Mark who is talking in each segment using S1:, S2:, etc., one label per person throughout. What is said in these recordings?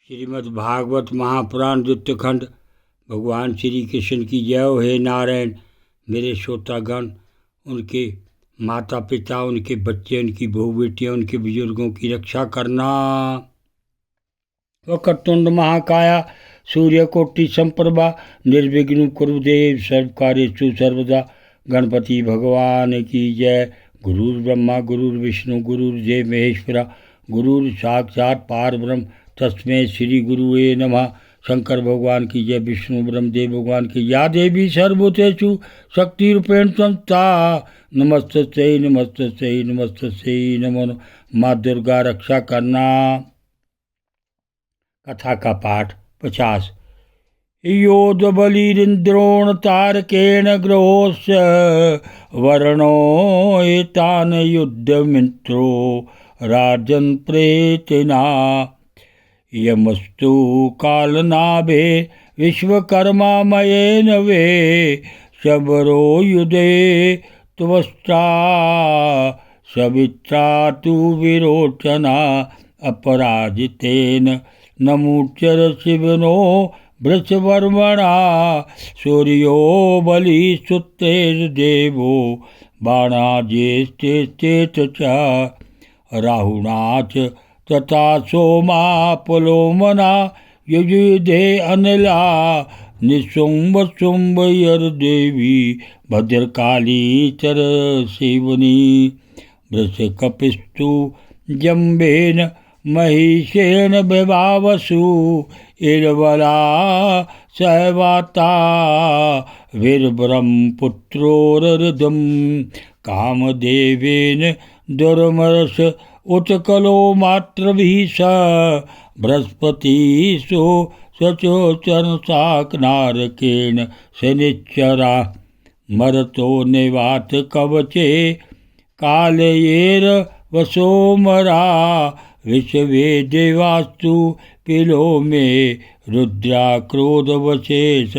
S1: श्रीमद् भागवत महापुराण द्वितीय खंड। भगवान श्री कृष्ण की जय हो। हे नारायण, मेरे श्रोतागण, उनके माता पिता, उनके बच्चे, उनकी बहू बेटियाँ, उनके बुजुर्गों की रक्षा करना। वक्रतुंड महाकाया सूर्यकोटि संप्रभा निर्विघ्न कुरुदेव सर्वकार्येषु सर्वदा। गणपति भगवान की जय। गुरुर् ब्रह्मा गुरुर्विष्णु गुरुर्देव महेश्वरा गुरुर् साक्षात् पारब्रह्म तस्मै श्री गुरुवे नमः। शंकर भगवान की जय। विष्णु ब्रह्मदेव भगवान की या देवी सर्वभूतेषु शक्तिरूपेण संस्था। नमस्तस्यै नमस्तस्यै नमस्तस्यै नमो नमः। माँ दुर्गा रक्षा करना। कथा का पाठ 50। योधबलिरिन्द्रोण तारकेण ग्रहोस्य वर्णो एतान युद्धमित्रो राजन् प्रेतिना। यमस्तु कालनाभे विश्वकर्मा मयेन वे शबरो युधे त्वष्टा सवित्रा तु विरोचना अपराजितेन नमुच्चर शिवनो वृषवर्मणा। सूर्यो बलिस्तुतेर्देवो बाणाज्येष्ठेश्चेत च राहुणा च तथा सोमा पुलोमना युयुधे अनिला। निशुम्भ शुम्भयर्देवी भद्रकाली चरसेवनी। वृषकपिस्तु जम्बेन महिषेण विभावसु इर्वला सहवाता वीरब्रह्मपुत्रोरर्धं कामदेवेन दुर्मर्ष उत्कलो मातृभिः स बृहस्पतिषु सचोचरसाकनारकेण शनिच्चरा। मरतो निवात कवचे कालयेर वसोमरा। विश्वे देवास्तु पिलो मे रुद्रा क्रोधवशेष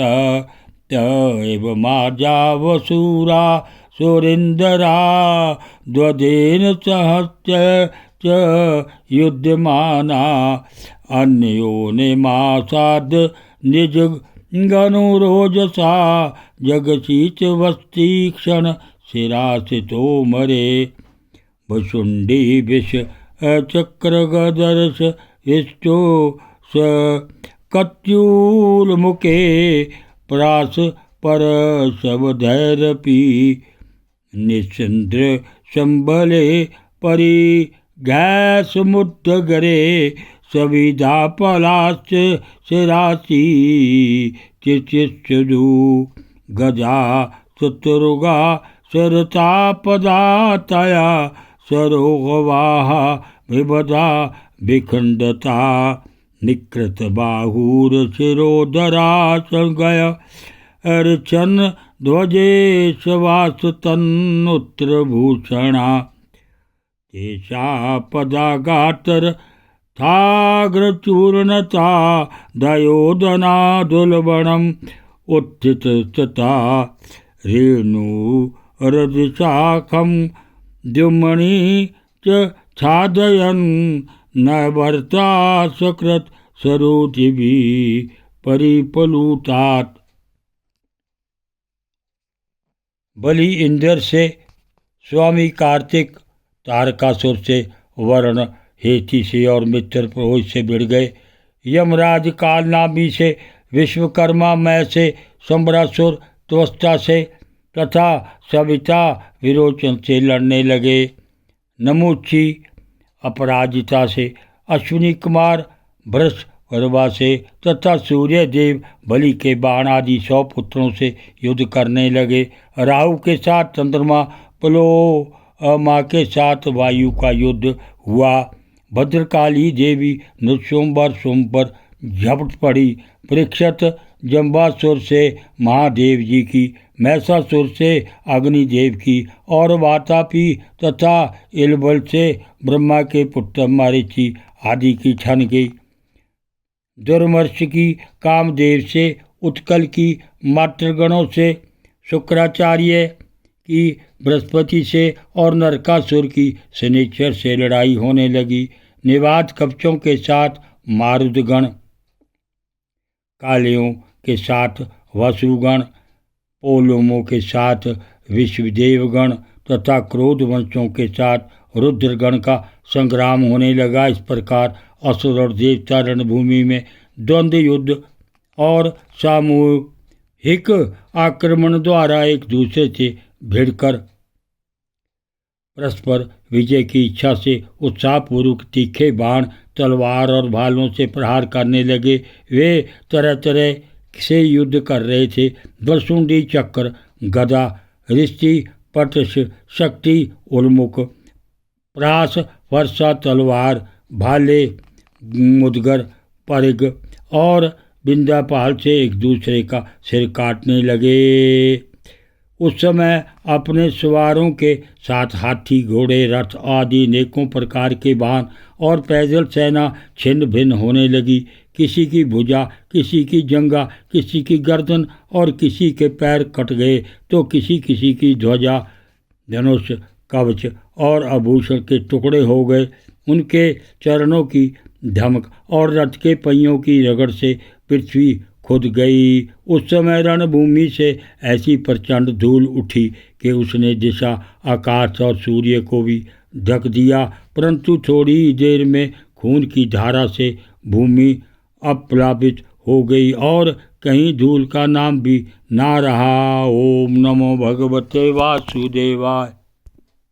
S1: तैव माजा वसुरा सुरेन्दरा। द्वदेन सहस्य च युध्यमाना अन्योन्यमासाद् निज गनुरोजसा। जगसी च वस्तीक्षण शिरासितो मरे। वसुण्डी विष चक्रगदर्श इष्टो स कत्यूलमुखे प्रास परशवधैरपि। निश्चन्द्र संबले परिघैसमुद्गरे सविधा पलाश्च शिरासी। चिचिष्यदु गजा शत्रुगा शरतापदातया सरोगवाह विबधा विखण्डता। निकृतबाहुरशिरोधरा संगय अर्चन ध्वजे सवासतन्नुत्रभूषणा। तेषा पदागातर थाग्रचूर्णता दयोदना दुर्बणम् उत्थितता। रेणुरजशाखं द्युमणि च छादयन् न भर्ता सकृत् सरोजिभिः परिप्लुतात्। बलि इंद्र से, स्वामी कार्तिक तारकासुर से, वरुण हेति से और मित्र पुरोहित से भिड़ गए। यमराज कालनाभि से, विश्वकर्मा मय से, सम्बरासुर त्वष्टा से तथा सविता विरोचन से लड़ने लगे। नमुच्ची अपराजिता से, अश्विनी कुमार वृषवर्मा से तथा सूर्य देव बलि के बाण आदि 100 पुत्रों से युद्ध करने लगे। राहु के साथ चंद्रमा, पुलोमा के साथ वायु का युद्ध हुआ। भद्रकाली देवी नृशोम्बर सोम पर झपट पड़ी। परीक्षित जम्बासुर से महादेव जी की, महिषासुर से अग्निदेव की और वातापी तथा इलबल से ब्रह्मा के पुत्र मारीची आदि की छन गई। दुर्मर्ष की कामदेव से, उत्कल की मातृगणों से, शुक्राचार्य की बृहस्पति से और नरकासुर की शनिश्चर से लड़ाई होने लगी। निवात कवचों के साथ मारुतगण, कालियों के साथ वसुगण, पोलोमों के साथ विश्वदेवगण तथा क्रोध वंशों के साथ रुद्रगण का संग्राम होने लगा। इस प्रकार असुर और देवता रणभूमि में द्वंद्व युद्ध और सामूहिक आक्रमण द्वारा एक दूसरे से भिड़कर परस्पर विजय की इच्छा से उत्साहपूर्वक तीखे बाण, तलवार और भालों से प्रहार करने लगे। वे तरह तरह से युद्ध कर रहे थे। वसुंडी, चक्र, गदा, रिष्टि, पटश, शक्ति, उल्मुख, प्रास, वर्षा, तलवार, भाले, मुदगर, परिग और बिंदापाल से एक दूसरे का सिर काटने लगे। उस समय अपने सवारों के साथ हाथी, घोड़े, रथ आदि अनेकों प्रकार के वाहन और पैदल सेना छिन्न भिन्न होने लगी। किसी की भुजा, किसी की जंगा, किसी की गर्दन और किसी के पैर कट गए, तो किसी किसी की ध्वजा, धनुष, कवच और आभूषण के टुकड़े हो गए। उनके चरणों की धमक और रथ के पहियों की रगड़ से पृथ्वी खुद गई। उस समय रणभूमि से ऐसी प्रचंड धूल उठी कि उसने दिशा, आकाश और सूर्य को भी ढक दिया, परंतु थोड़ी ही देर में खून की धारा से भूमि अपप्लावित हो गई और कहीं धूल का नाम भी ना रहा। ओम नमो भगवते वासुदेवाय।